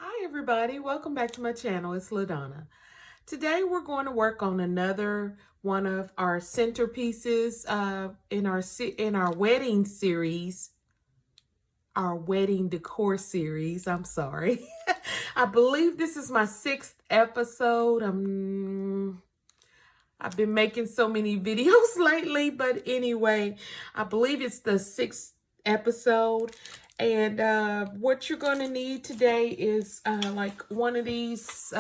Hi everybody, welcome back to my channel. It's LaDonna. Today we're going to work on another one of our centerpieces in our wedding series, our wedding decor series. I'm sorry. I believe this is my 6th episode. I've been making so many videos lately, but anyway, I believe it's the 6th episode. And what you're going to need today is like one of these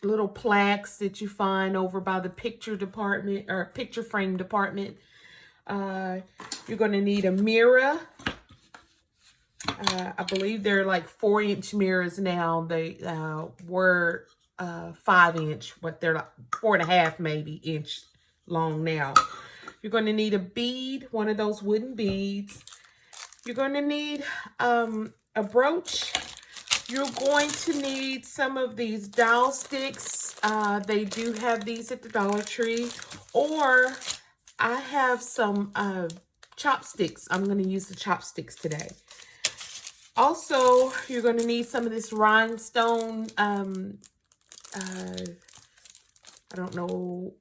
little plaques that you find over by the picture department or picture frame department. You're going to need a mirror. I believe they're like 4-inch mirrors now. They were 5-inch, but they're like 4.5 maybe inch long now. You're going to need a bead, one of those wooden beads. You're going to need a brooch. You're going to need some of these dowel sticks. They do have these at the Dollar Tree. Or I have some chopsticks. I'm going to use the chopsticks today. Also, you're going to need some of this rhinestone, I don't know,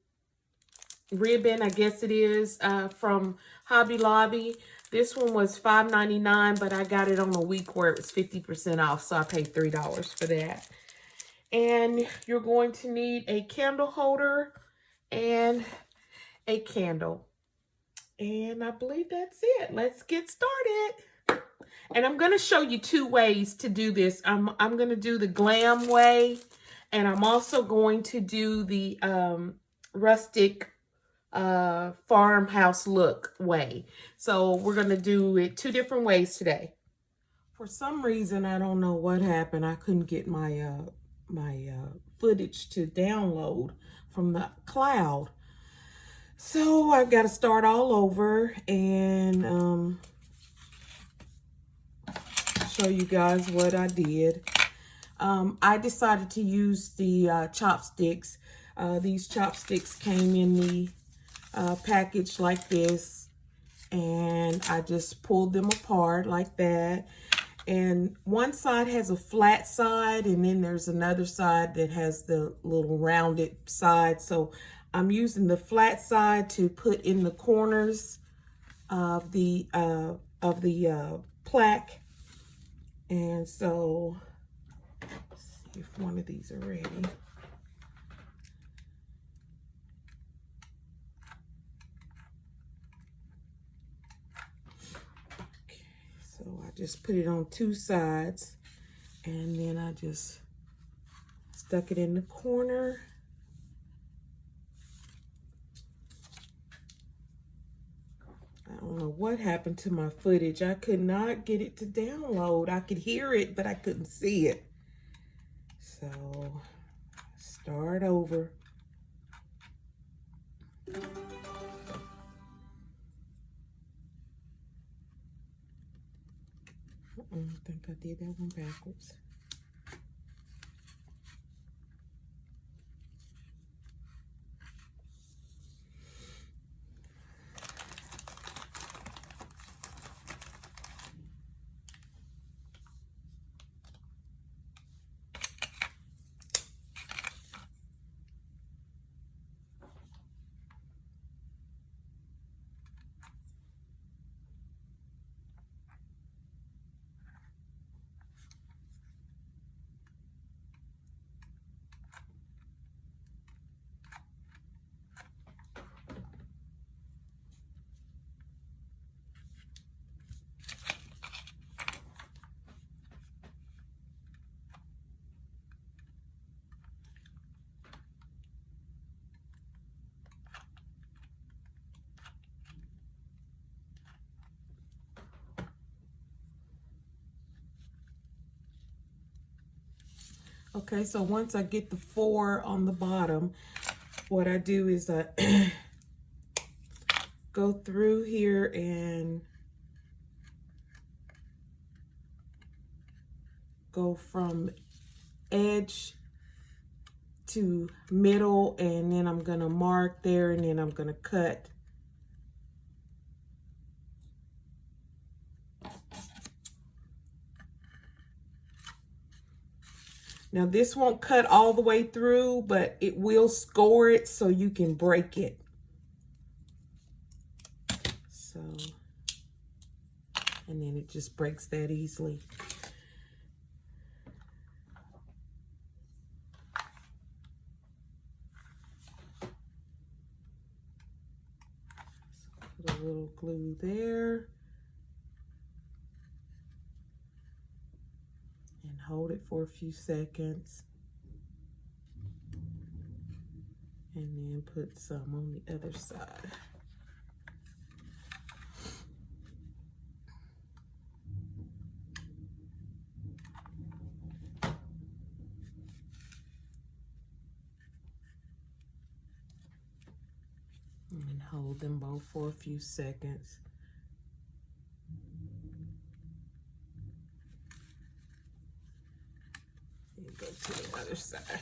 ribbon, I guess it is, from Hobby Lobby. This one was $5.99, but I got it on a week where it was 50% off, so I paid $3 for that. And you're going to need a candle holder and a candle. And I believe that's it. Let's get started. And I'm going to show you 2 ways to do this. I'm going to do the glam way, and I'm also going to do the rustic farmhouse look way. So we're going to do it 2 different ways today. For some reason, I don't know what happened. I couldn't get my footage to download from the cloud. So I've got to start all over and show you guys what I did. I decided to use the chopsticks. These chopsticks came in the package like this, and I just pulled them apart like that. And one side has a flat side, and then there's another side that has the little rounded side. So I'm using the flat side to put in the corners of the plaque. And so, let's see if one of these are ready. Okay, so I just put it on 2 sides, and then I just stuck it in the corner. I don't know what happened to my footage. I could not get it to download. I could hear it, but I couldn't see it. So, start over. I think I did that one backwards. Okay, so once I get the 4 on the bottom, what I do is I go through here and go from edge to middle, and then I'm gonna mark there, and then I'm gonna cut. Now this won't cut all the way through, but it will score it so you can break it. So, and then it just breaks that easily. So put a little glue there. And hold it for a few seconds. And then put some on the other side. And hold them both for a few seconds. And go to the other side.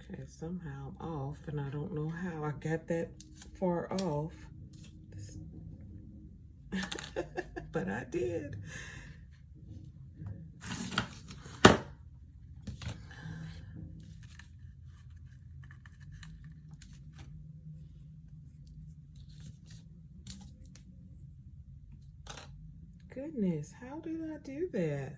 Okay, somehow I'm off, and I don't know how I got that far off. But I did. Goodness, how did I do that?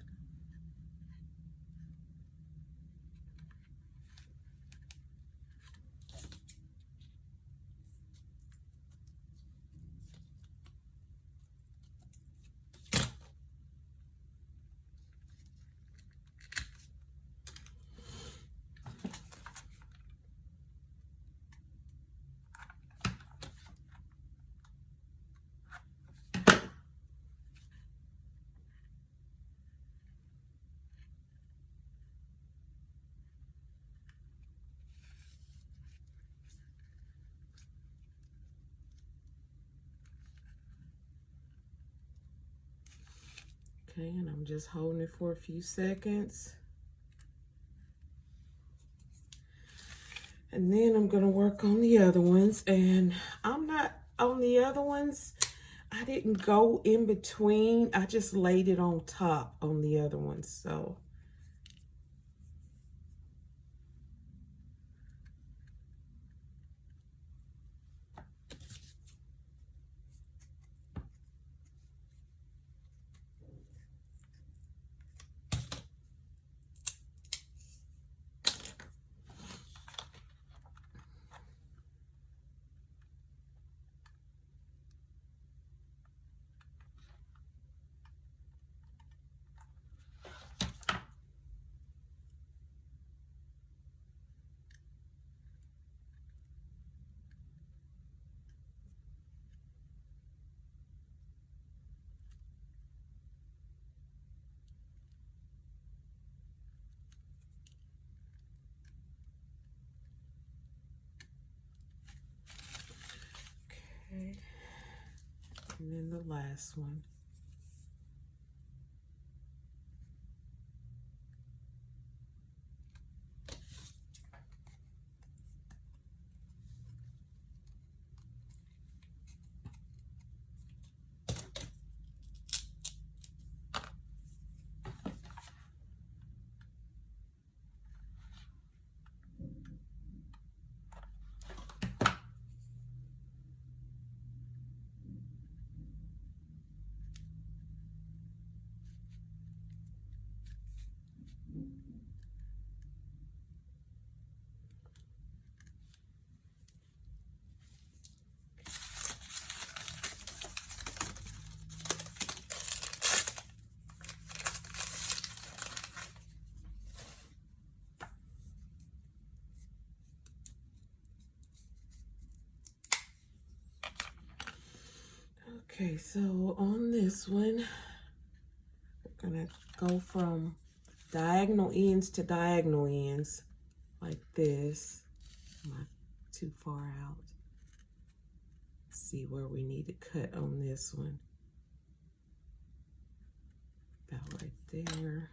Okay, and I'm just holding it for a few seconds. And then I'm gonna work on the other ones, and I'm not on the other ones. I didn't go in between. I just laid it on top on the other ones, so. Okay, and then the last one. Okay, so on this one, we're gonna go from diagonal ends to diagonal ends like this. Not too far out. See where we need to cut on this one. About right there.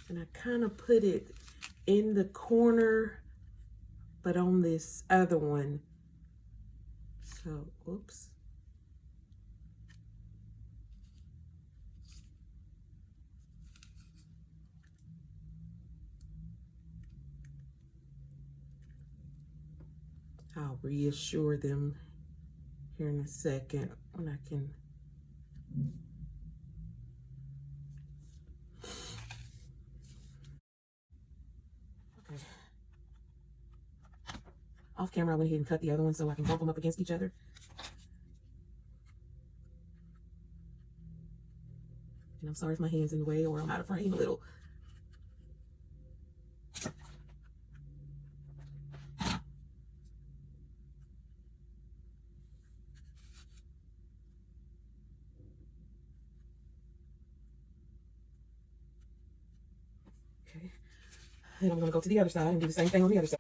And I kind of put it in the corner, but on this other one. So, oops. I'll reassure them here in a second when I can. Okay. Off camera, I went ahead and cut the other one so I can bump them up against each other. And I'm sorry if my hand's in the way or I'm out of frame a little. Okay. Then I'm going to go to the other side and do the same thing on the other side.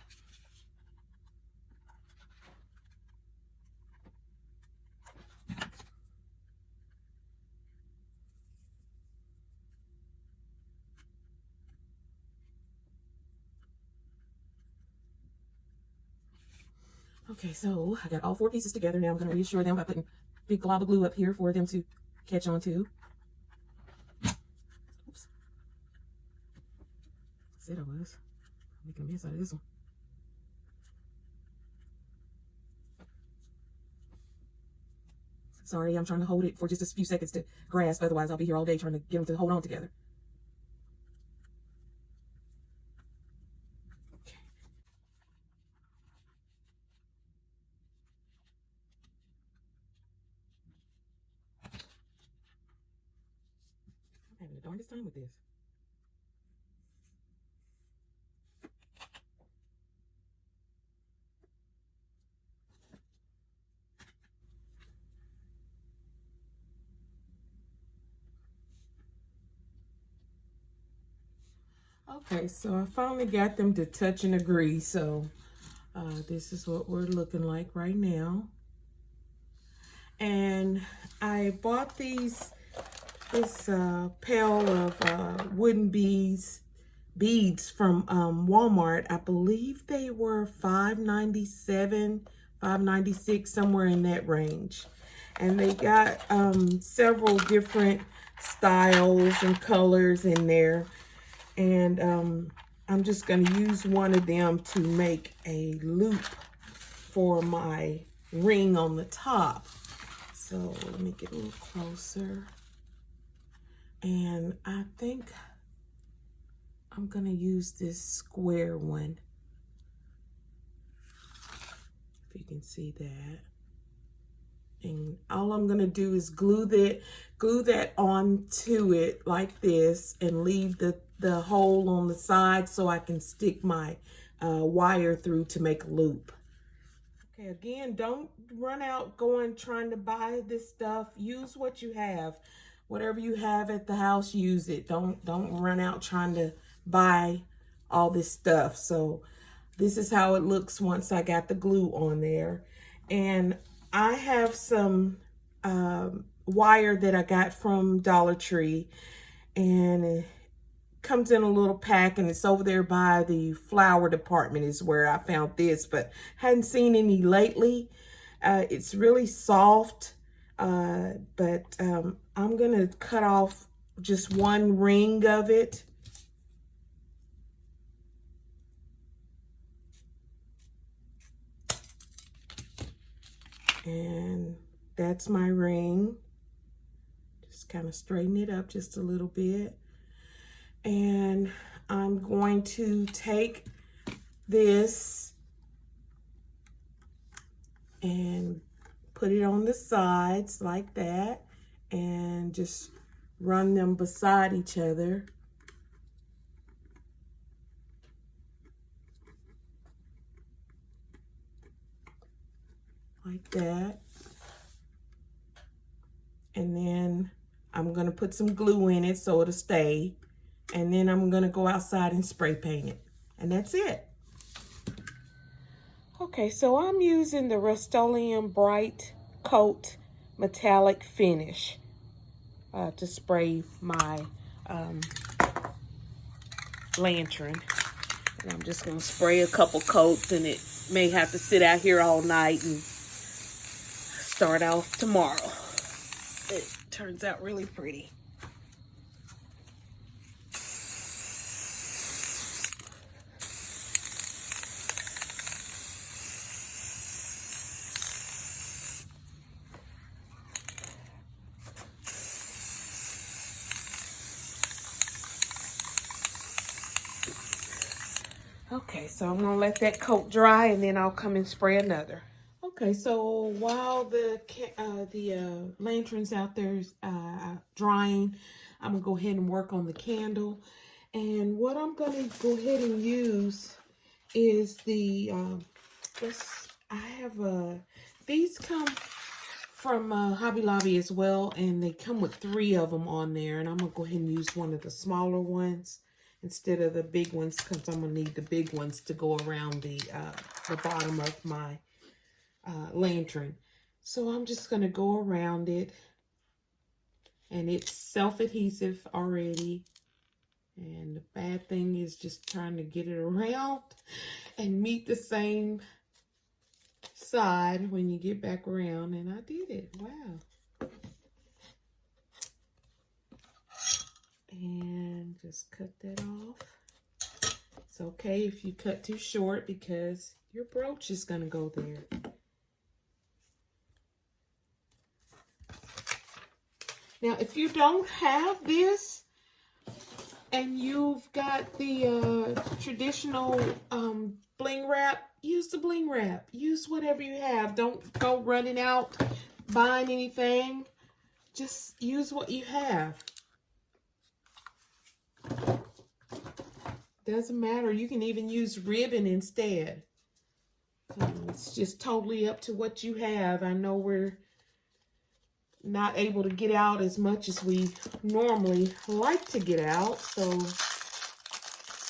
Okay, so I got all 4 pieces together. Now I'm going to reassure them by putting a big glob of glue up here for them to catch on to. Oops. Said I was making a mess out of this one. Sorry, I'm trying to hold it for just a few seconds to grasp. Otherwise, I'll be here all day trying to get them to hold on together. I'm having the darndest time with this. Okay, so I finally got them to touch and agree. So this is what we're looking like right now. And I bought this pail of wooden beads from Walmart. I believe they were $5.97, $5.96, somewhere in that range. And they got several different styles and colors in there. And I'm just going to use one of them to make a loop for my ring on the top. So let me get a little closer. And I think I'm going to use this square one. If you can see that. And all I'm going to do is glue that onto it like this and leave the hole on the side so I can stick my wire through to make a loop. Okay, again, don't run out trying to buy this stuff. Use what you have. Whatever you have at the house, use it. Don't run out trying to buy all this stuff. So this is how it looks once I got the glue on there. And I have some wire that I got from Dollar Tree, and it comes in a little pack, and it's over there by the flower department is where I found this, but hadn't seen any lately. It's really soft, but I'm gonna cut off just one ring of it. And that's my ring. Just kind of straighten it up just a little bit. And I'm going to take this and put it on the sides like that, and just run them beside each other. Like that. And then I'm gonna put some glue in it so it'll stay. And then I'm gonna go outside and spray paint it. And that's it. Okay, so I'm using the Rust-Oleum Bright Coat Metallic Finish to spray my lantern. And I'm just gonna spray a couple coats, and it may have to sit out here all night and start off tomorrow. It turns out really pretty. Okay, so I'm gonna let that coat dry, and then I'll come and spray another. Okay, so while the lantern's out there drying, I'm gonna go ahead and work on the candle. And what I'm gonna go ahead and use is the these come from Hobby Lobby as well, and they come with 3 of them on there. And I'm gonna go ahead and use one of the smaller ones instead of the big ones, because I'm gonna need the big ones to go around the bottom of my lantern. So I'm just gonna go around it, and it's self-adhesive already. And the bad thing is just trying to get it around and meet the same side when you get back around. And I did it. Wow. And just cut that off. It's okay if you cut too short, because your brooch is gonna go there. Now, if you don't have this and you've got the traditional bling wrap, use the bling wrap. Use whatever you have. Don't go running out buying anything. Just use what you have. Doesn't matter. You can even use ribbon instead. It's just totally up to what you have. I know we're not able to get out as much as we normally like to get out, so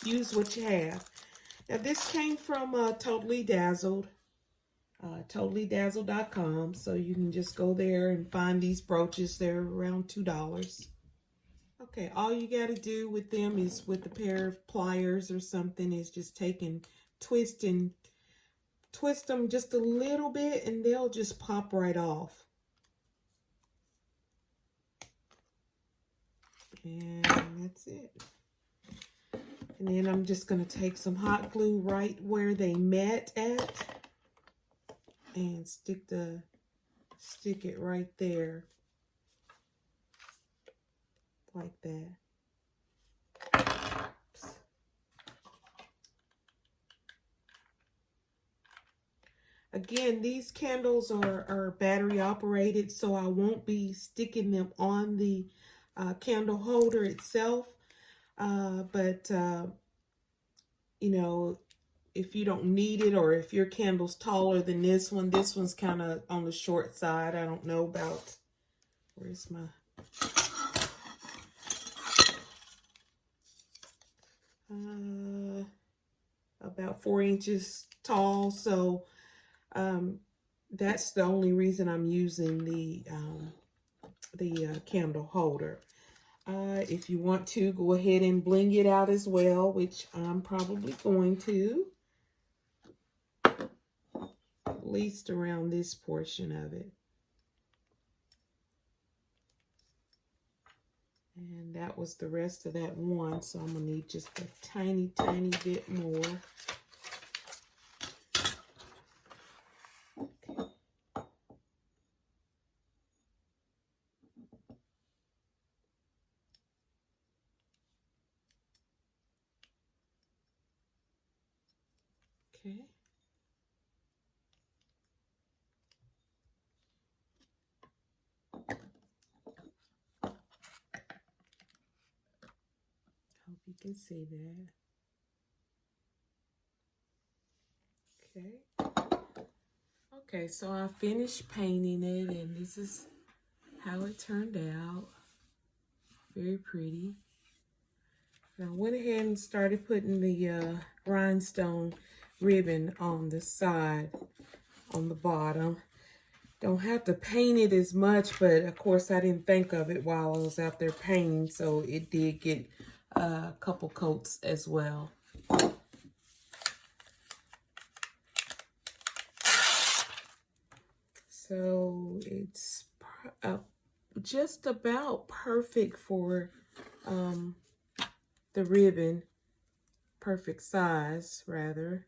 use what you have. Now, this came from Totally Dazzled, totallydazzled.com, so you can just go there and find these brooches. They're around $2. Okay, all you got to do with them is, with a pair of pliers or something, is just take and twist them just a little bit, and they'll just pop right off. And that's it. And then I'm just going to take some hot glue right where they met at, and stick it right there, like that. Oops. Again, these candles are battery operated, so I won't be sticking them on the candle holder itself. But you know, if you don't need it, or if your candle's taller than this one's kind of on the short side. I don't know about, where's my, about 4 inches tall. So that's the only reason I'm using the candle holder. If you want to, go ahead and bling it out as well, which I'm probably going to, at least around this portion of it. And that was the rest of that one, so I'm gonna need just a tiny bit more. Okay. Hope you can see that. Okay. Okay, so I finished painting it, and this is how it turned out. Very pretty. I went ahead and started putting the rhinestone ribbon on the side, on the bottom. Don't have to paint it as much, but of course I didn't think of it while I was out there painting, so it did get a couple coats as well. So it's just about perfect for the ribbon, perfect size rather.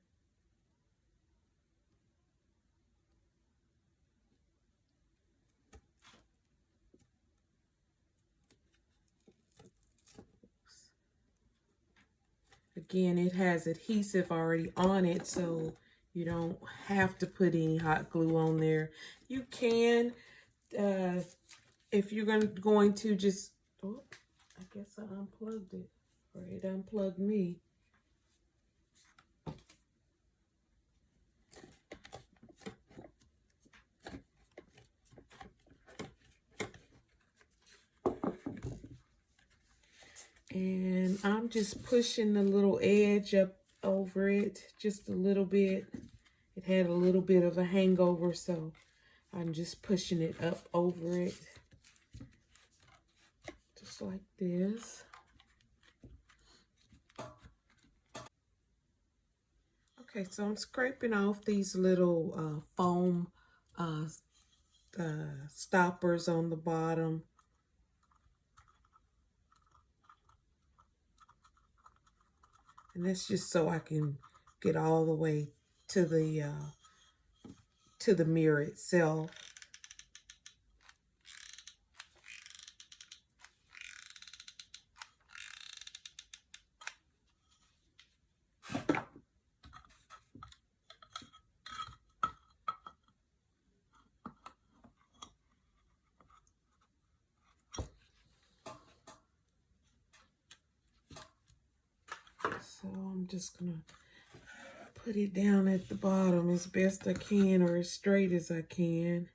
Again, it has adhesive already on it, so you don't have to put any hot glue on there. You can, if you're going to just, oh, I guess I unplugged it, or it unplugged me. And I'm just pushing the little edge up over it just a little bit. It had a little bit of a hangover, so I'm just pushing it up over it. Just like this. Okay, so I'm scraping off these little foam stoppers on the bottom. And that's just so I can get all the way to the mirror itself. So I'm just gonna put it down at the bottom as best I can, or as straight as I can.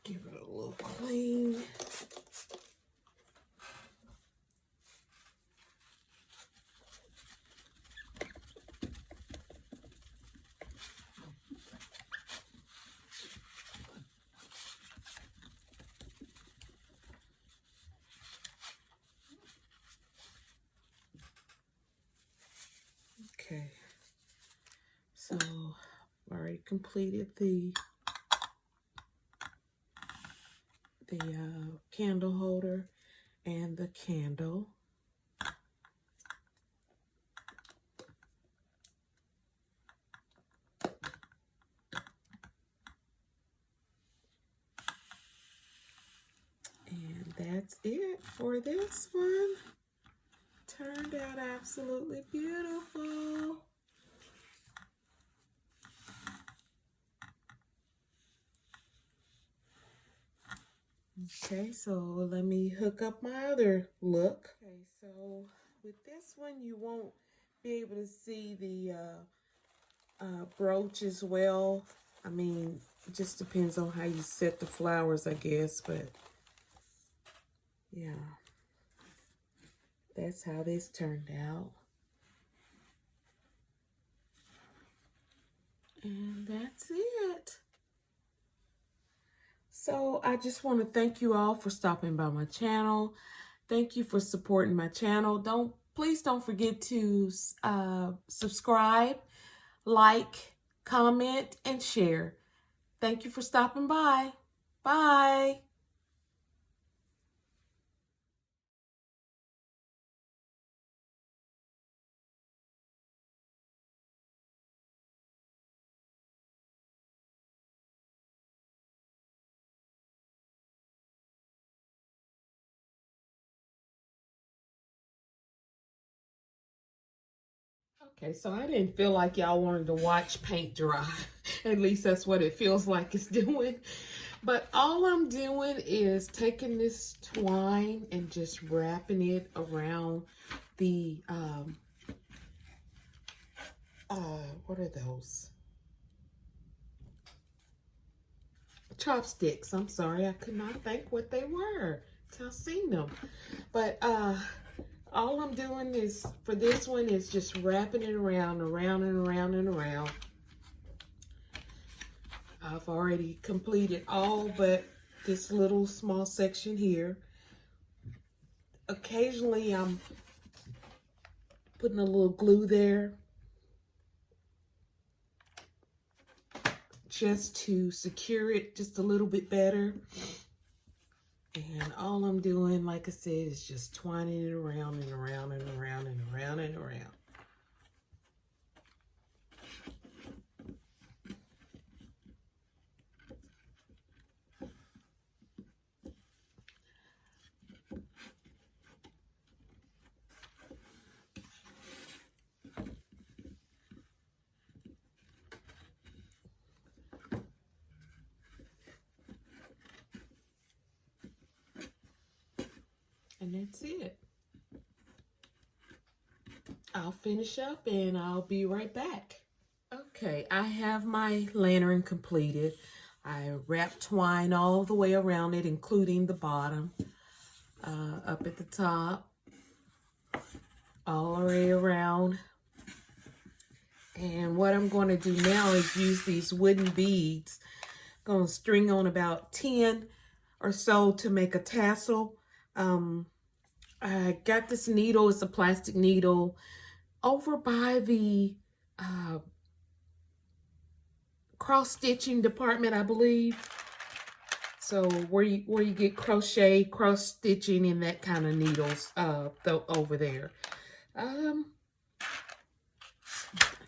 Give it a little clean. Okay, so I've already completed the candle holder and the candle. And that's it for this one. Turned out absolutely beautiful. Okay, so let me hook up my other look. Okay, so with this one, you won't be able to see the brooch as well. I mean, it just depends on how you set the flowers, I guess, but yeah, that's how this turned out. And that's it. So I just want to thank you all for stopping by my channel. Thank you for supporting my channel. Please don't forget to subscribe, like, comment, and share. Thank you for stopping by. Bye. Okay, so I didn't feel like y'all wanted to watch paint dry. At least that's what it feels like it's doing. But all I'm doing is taking this twine and just wrapping it around the, what are those? Chopsticks. I'm sorry, I could not think what they were till I seen them. But all I'm doing is, for this one, is just wrapping it around and around. I've already completed all but this little small section here. Occasionally I'm putting a little glue there just to secure it just a little bit better. And all I'm doing, like I said, is just twining it around and around and around and around and around. And that's it. I'll finish up and I'll be right back. Okay, I have my lantern completed. I wrapped twine all the way around it, including the bottom, up at the top, all the way around. And what I'm going to do now is use these wooden beads. I'm going to string on about 10 or so to make a tassel. I got this needle, it's a plastic needle, over by the cross-stitching department, I believe. So where you get crochet, cross-stitching, and that kind of needles over there. I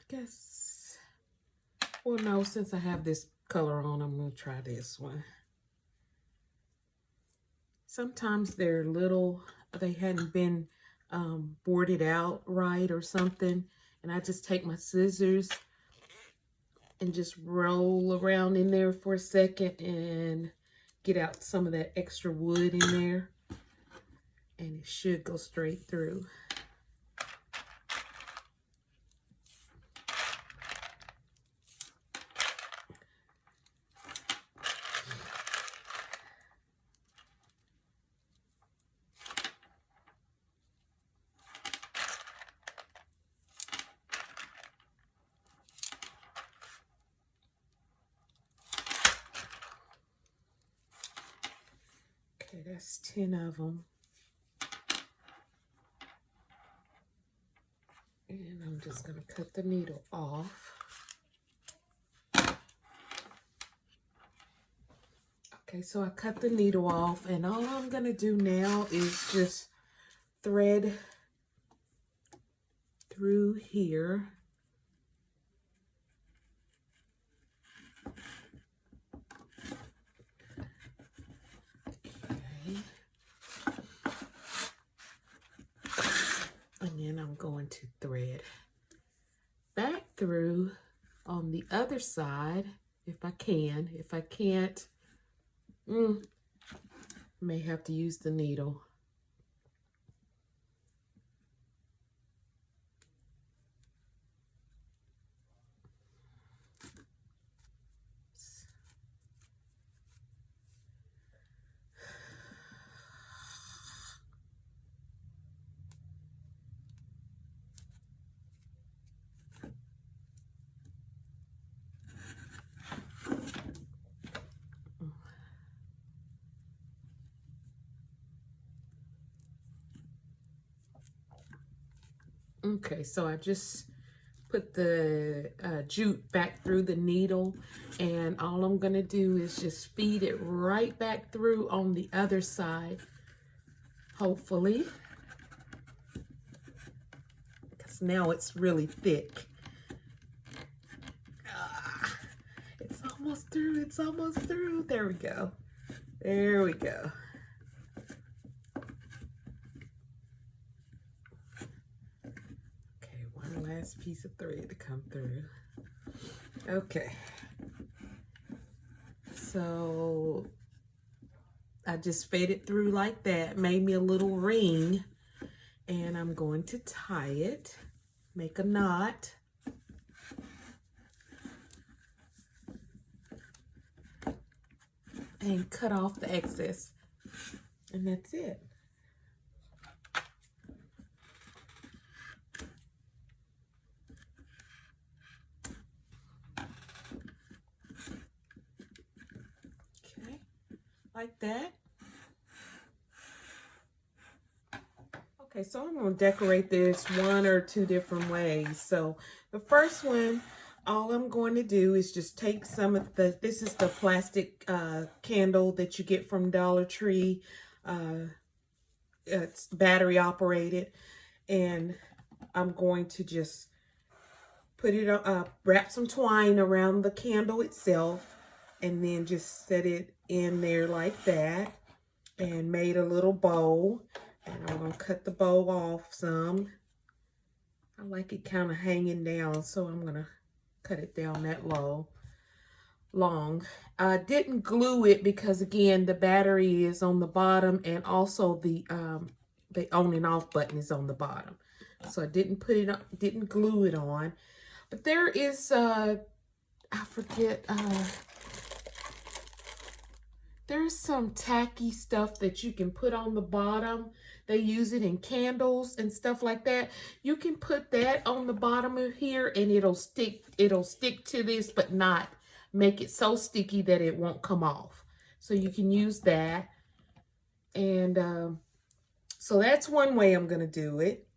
guess, well, no, since I have this color on, I'm going to try this one. Sometimes they're little, they hadn't been boarded out right or something. And I just take my scissors and just roll around in there for a second and get out some of that extra wood in there. And it should go straight through. Okay, that's 10 of them. And I'm just going to cut the needle off. Okay, so I cut the needle off, and all I'm going to do now is just thread through here. And then I'm going to thread back through on the other side if I can. If I can't, may have to use the needle. Okay, so I just put the jute back through the needle, and all I'm going to do is just feed it right back through on the other side, hopefully, because now it's really thick. It's almost through, it's almost through. There we go. There we go. last piece of thread to come through. Okay. So I just fed it through like that, made me a little ring, and I'm going to tie it, make a knot. And cut off the excess. And that's it. Okay, like that. Okay, so I'm going to decorate this one or two different ways. So the first one, all I'm going to do is just take some of this is the plastic candle that you get from Dollar Tree. It's battery operated. And I'm going to just put it wrap some twine around the candle itself. And then just set it in there like that. And made a little bow. And I'm going to cut the bow off some. I like it kind of hanging down, so I'm going to cut it down that long. I didn't glue it because, again, the battery is on the bottom, and also the on and off button is on the bottom. So I didn't didn't glue it on. But there is, I forget, there's some tacky stuff that you can put on the bottom. They use it in candles and stuff like that. You can put that on the bottom of here and it'll stick to this, but not make it so sticky that it won't come off. So you can use that. And so that's one way I'm going to do it.